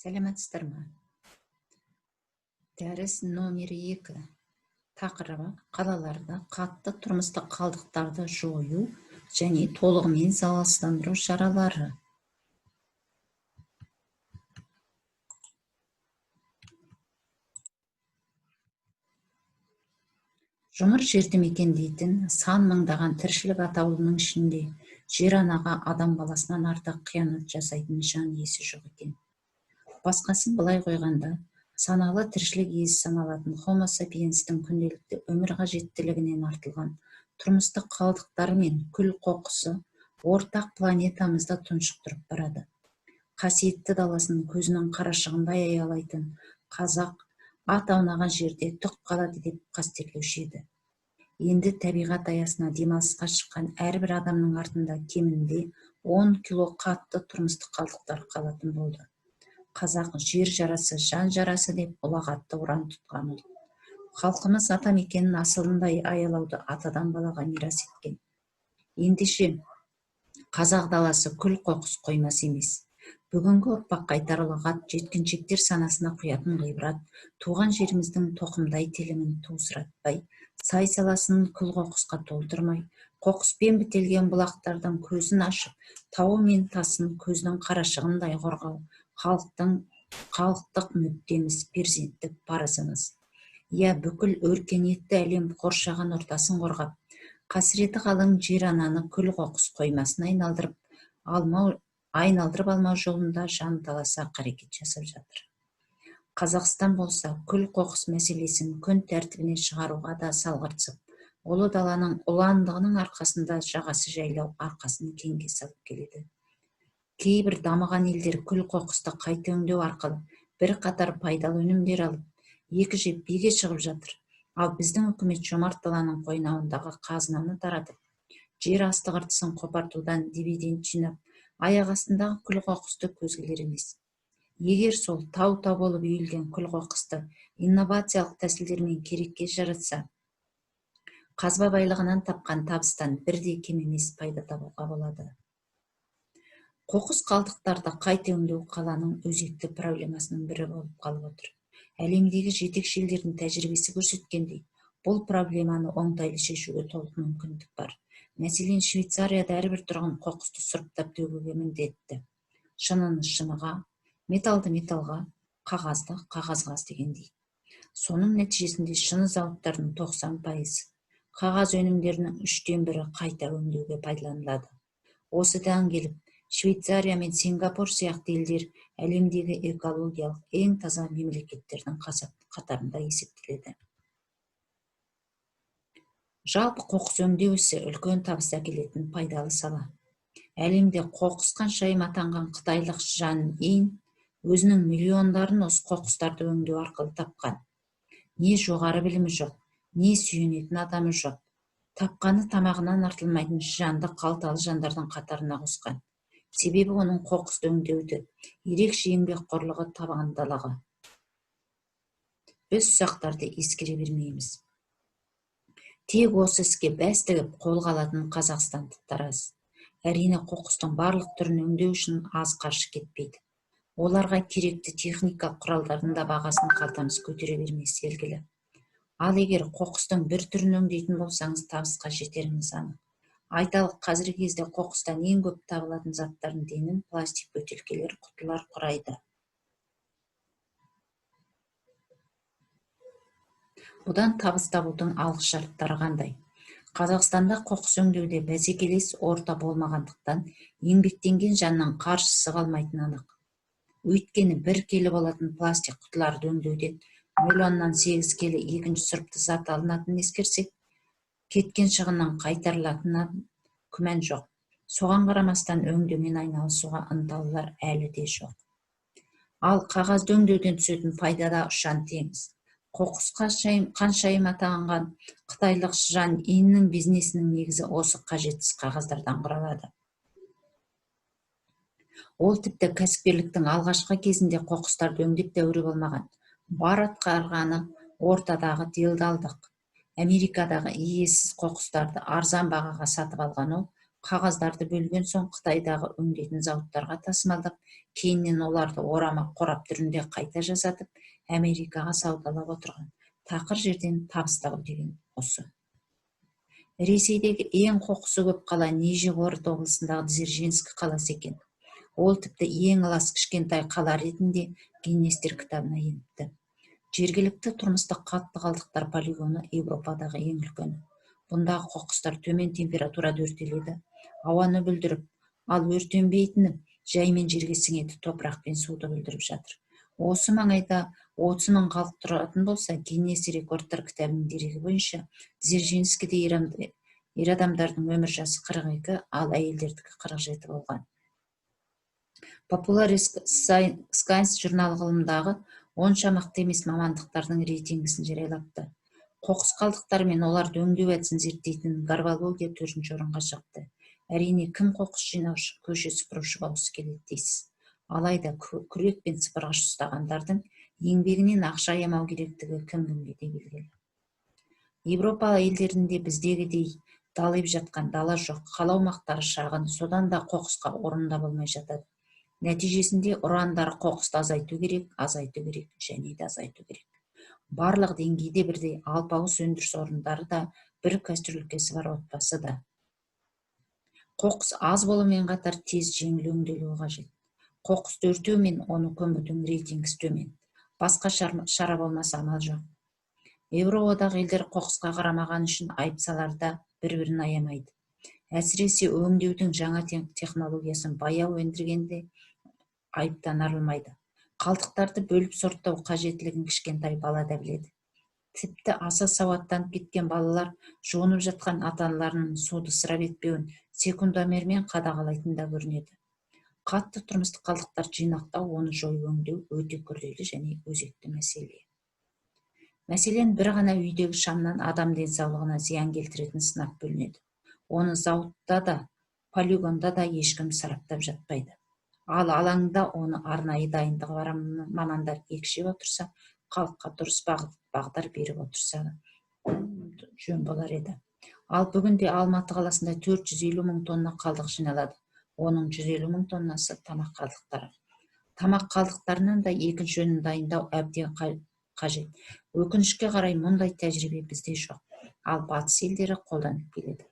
Сәлеметсіздер ме? Дәріс номер 2. Тақырыбы қалаларда қатты тұрмыстық қалдықтарды жою және толығымен залалсыздандыру шаралары. Жұмыр жерді мекендейтін сан мыңдаған тіршілік атаулының ішінде жер анаға адам баласынан артық қиянат жасайтын жан иесі жоқ екен. Басқасын былай қойғанда, саналы тіршілік иесі саналатын Homo sapienстің күнделікті өмір қажеттілігінен артылған тұрмыстық қалдықтары мен күл қоқысы ортақ планетамызда тұншықтырып барады. Қасиетті даласын көзінің қарашығындай аялайтын қазақ ат аунаған жерде түк қалады деп қастерлеуші еді. Енді табиғат аясына демалысқа шыққан әрбір адамның артында кемінде 10 кило қатты тұрмыстық қалдықтар қалатын болды. Қазақ жер жарасы, жан жарасы деп ұлағатты ұран тұтқан ұлт. Халқымыз атамекенін асылындай аялауды атадан балаға мирас еткен. Ендеше қазақ даласы күл қоқыс қоймас емес. Бүгінгі ұрпаққа айтар ұлағат, жеткіншектер санасына құятын ғибрат, туған жеріміздің тоқымдай телімін туысыратпай, сай-саласын күл қоқысқа толтырмай, қоқыспен бітелген бұлақтардың көзін ашып, тауы мен тасын көздің қарашығындай қорғау, халықтық мүддеміз, перзенттік парызымыз. Бүкіл өркениетті әлем қоршаған ортасын қорғап, қасіреті қалың жер ананы күл қоқыс қоймасын айналдырып алмау жолында жанталаса қарекет жасап жатыр. Қазақстан болса күл қоқыс мәселесін күн тәртібіне шығаруға да салғыртсып, ұлы даланың ұландығының арқасында жағасы жайлау арқасын кеңге салып келеді. Кейбір дамыған елдер күл қоқысты қайта өңдеу арқылы бір қатар пайдалы өнімдер алып, екі жеп биге шығып жатыр. Ал біздің үкімет жомарт даланың қойнауындағы қазынаны таратып, жер асты қыртысын қопартудан дивиденд жинап, аяқ астындағы күл қоқысты көзгелер емес. Егер сол тау-тау болып үйілген күл қоқысты инновациялық тәсілдермен керекке жаратса, қазба байлығынан тапқан табыстан бірде кем емес пайда табуға болады. Қоқыс қалдықтарды қайта өңдеу қаланың өзекті проблемасының бірі болып қалып отыр. Әлемдегі жетекші елдердің тәжірибесі көрсеткендей, бұл проблеманы оңтайлы шешуге толық мүмкіндік бар. Мәселен, Швейцарияда әрбір тұрғын қоқысты сұрыптап төгуге міндетті. Шыныны шыныға, металды металға, қағазды қағазға дегендей. Соның нәтижесінде шыны зауыттарының 90%, қағаз өнімдерінің 1/3 қайта өңдеуге пайдаланылады. Осыдан келіп, Швейцария мен Сингапур сияқты елдер әлемдегі экологиялық ең таза мемлекеттердің қатарында есептеледі. Жалпы қоқыс өңдеу ісі үлкен табыс әкелетін пайдалы сала. Әлемде қоқыс қаншайым атанған қытайлық Жан Ин өзінің миллиондарын осы қоқыстарды өңдеу арқылы тапқан. Не жоғары білімі жоқ, не сүйенетін адамы жоқ. Тапқаны тамағынан артылмайтын жанды қалталы жандардың қатарына қосқан. Себебі оның қоқысты өңдеуді ерекше еңбекқорлығы табандылығы. Біз ұсақтарды ескере бермейміз. Тек осы іске бәс тігіп қолға алатын қазақстандықтар аз. Әрине қоқыстың барлық түрін өңдеу үшін аз қаржы кетпейді. Оларға керекті техника құралдардың да бағасын қалтамыз көтере бермес белгілі. Ал егер қоқыстың бір түрін өңдейтін болсаңыз, табысқа жетеріңіз анық. Айталық, қазіргі кезде қоқыстан ең көп табылатын заттардың денін пластик бөтелкелер, құтылар құрайды. Бұдан табыс табудың алғы шарттары қандай? Қазақстанда қоқыс өңдеуде бәсекелес орта болмағандықтан, еңбектенген жанның қаржысы қалмайтын анық. Өйткені 1 келі болатын пластик құтыларды өңдеуден миллионнан 8 келі екінші сұрыпты зат алынатын ескерсек, кеткен шығынның қайтарылатынына күмән жоқ. Соған қарамастан өңдеумен айналысуға ынталылар әлі де жоқ. Ал қағазды өңдеуден түсетін пайдада ұшан теңіз. Қоқыс қаншайым атанған қытайлық Жан Иннің бизнесінің негізі осы қажетсіз қағаздардан құралады. Ол тіпті кәсіпкерліктің алғашқы кезінде қоқыстарды өңдеп дәуірі болмаған. Бар атқарғаны ортадағы делдалдық. Америкадағы иесіз қоқыстарды арзан бағаға сатып алған ол, Қағаздарды бөлген соң Қытайдағы өңдейтін зауыттарға тасымалдап, кейіннен оларды орама қорап түрінде қайта жасатып, Америкаға саудалап отырған. Тақыр жерден табыс табу деген осы. Ресейдегі ең қоқысы көп қала Нижегород облысындағы Дзержинск қаласы екен. Ол тіпті ең лас кішкентай қала ретінде Гиннестер кітабына еніпті. Жергілікті тұрмыстық қатты қалдықтар полигоны Европадағы ең үлкені. Бұндағы қоқыстар төмен температурада өртеледі, ауаны бүлдіріп, ал өртенбейтіні жаймен жерге сіңеді, топырақ пен суды бүлдіріп жатыр. Осы маңайда 30 мың халық тұратын болса, Гиннес рекордтар кітабының дерегі бойынша Дзержинскіде ер адамдардың өмір жасы 42, ал әйелдердікі 47 болған. Popular Science журналы ғылымдағы 10 шамақты емес мамандықтардың рейтингісін жариялапты. Қоқыс қалдықтары мен оларды өңдеу әдісін зерттейтін гарвология 4-ші орынға шықты. Әрине, кім қоқыс жинаушы, көше сыпырушы болғысы келеді дейсіз. Алайда күрек пен сыпырғыш ұстағандардың еңбегінен ақша аямау керектігі кім-кімге де белгілі. Европа елдерінде біздегідей далайып жатқан дала жоқ, қала аумақтары шағын, содан да қоқысқа орында болмай жатады. Нәтижесінде ұрандары қоқысты азайту керек және де азайту керек. Барлық деңгейде бірдей, алпауыз өндіріс орындары да, бір кастрюлькесі бар отбасы да. Қоқыс аз болумен қатар тез жеңіл өңделуі қажет. Қоқысты өртеу мен оны көмудің рейтингісі төмен. Басқа шара болмаса амал жоқ. Еуроодақ елдері қоқысқа қарамаған үшін айып саларда бір-бірін аямайды. Әсіресе өңдеудің жаңа технологиясын баяу ендіргенде айыптан арылмайды. Қалдықтарды бөліп сорттау қажеттілігін кішкентай бала да біледі. Тіпті аса сауаттанып кеткен балалар жуынып жатқан ата-аналарының суды ысырап етпеуін секундомермен қадағалайтын да көрінеді. Қатты тұрмыстық қалдықтар жинақтау, оны жою, өңдеу өте күрделі және өзекті мәселе. Мәселен, бір ғана үйдегі шамнан адам денсаулығына зиян келтіретін сынап бөлінеді. Оны зауытта да, полигонда да ешкім сараптап жатпайды. Ал алаңда оны арнайы дайындығы бар мамандар екшеп отырса, халыққа дұрыс бағдар беріп отырса жөн болар еді. Ал бүгінде Алматы қаласында 450 мың тонна қалдық жиналады. Оның 150 мың тоннасы тамақ қалдықтары. Тамақ қалдықтарынан да екінші өнім дайындау әбден қажет. Өкінішке қарай мұндай тәжірибе бізде жоқ, ал батыс елдері қолданып келеді.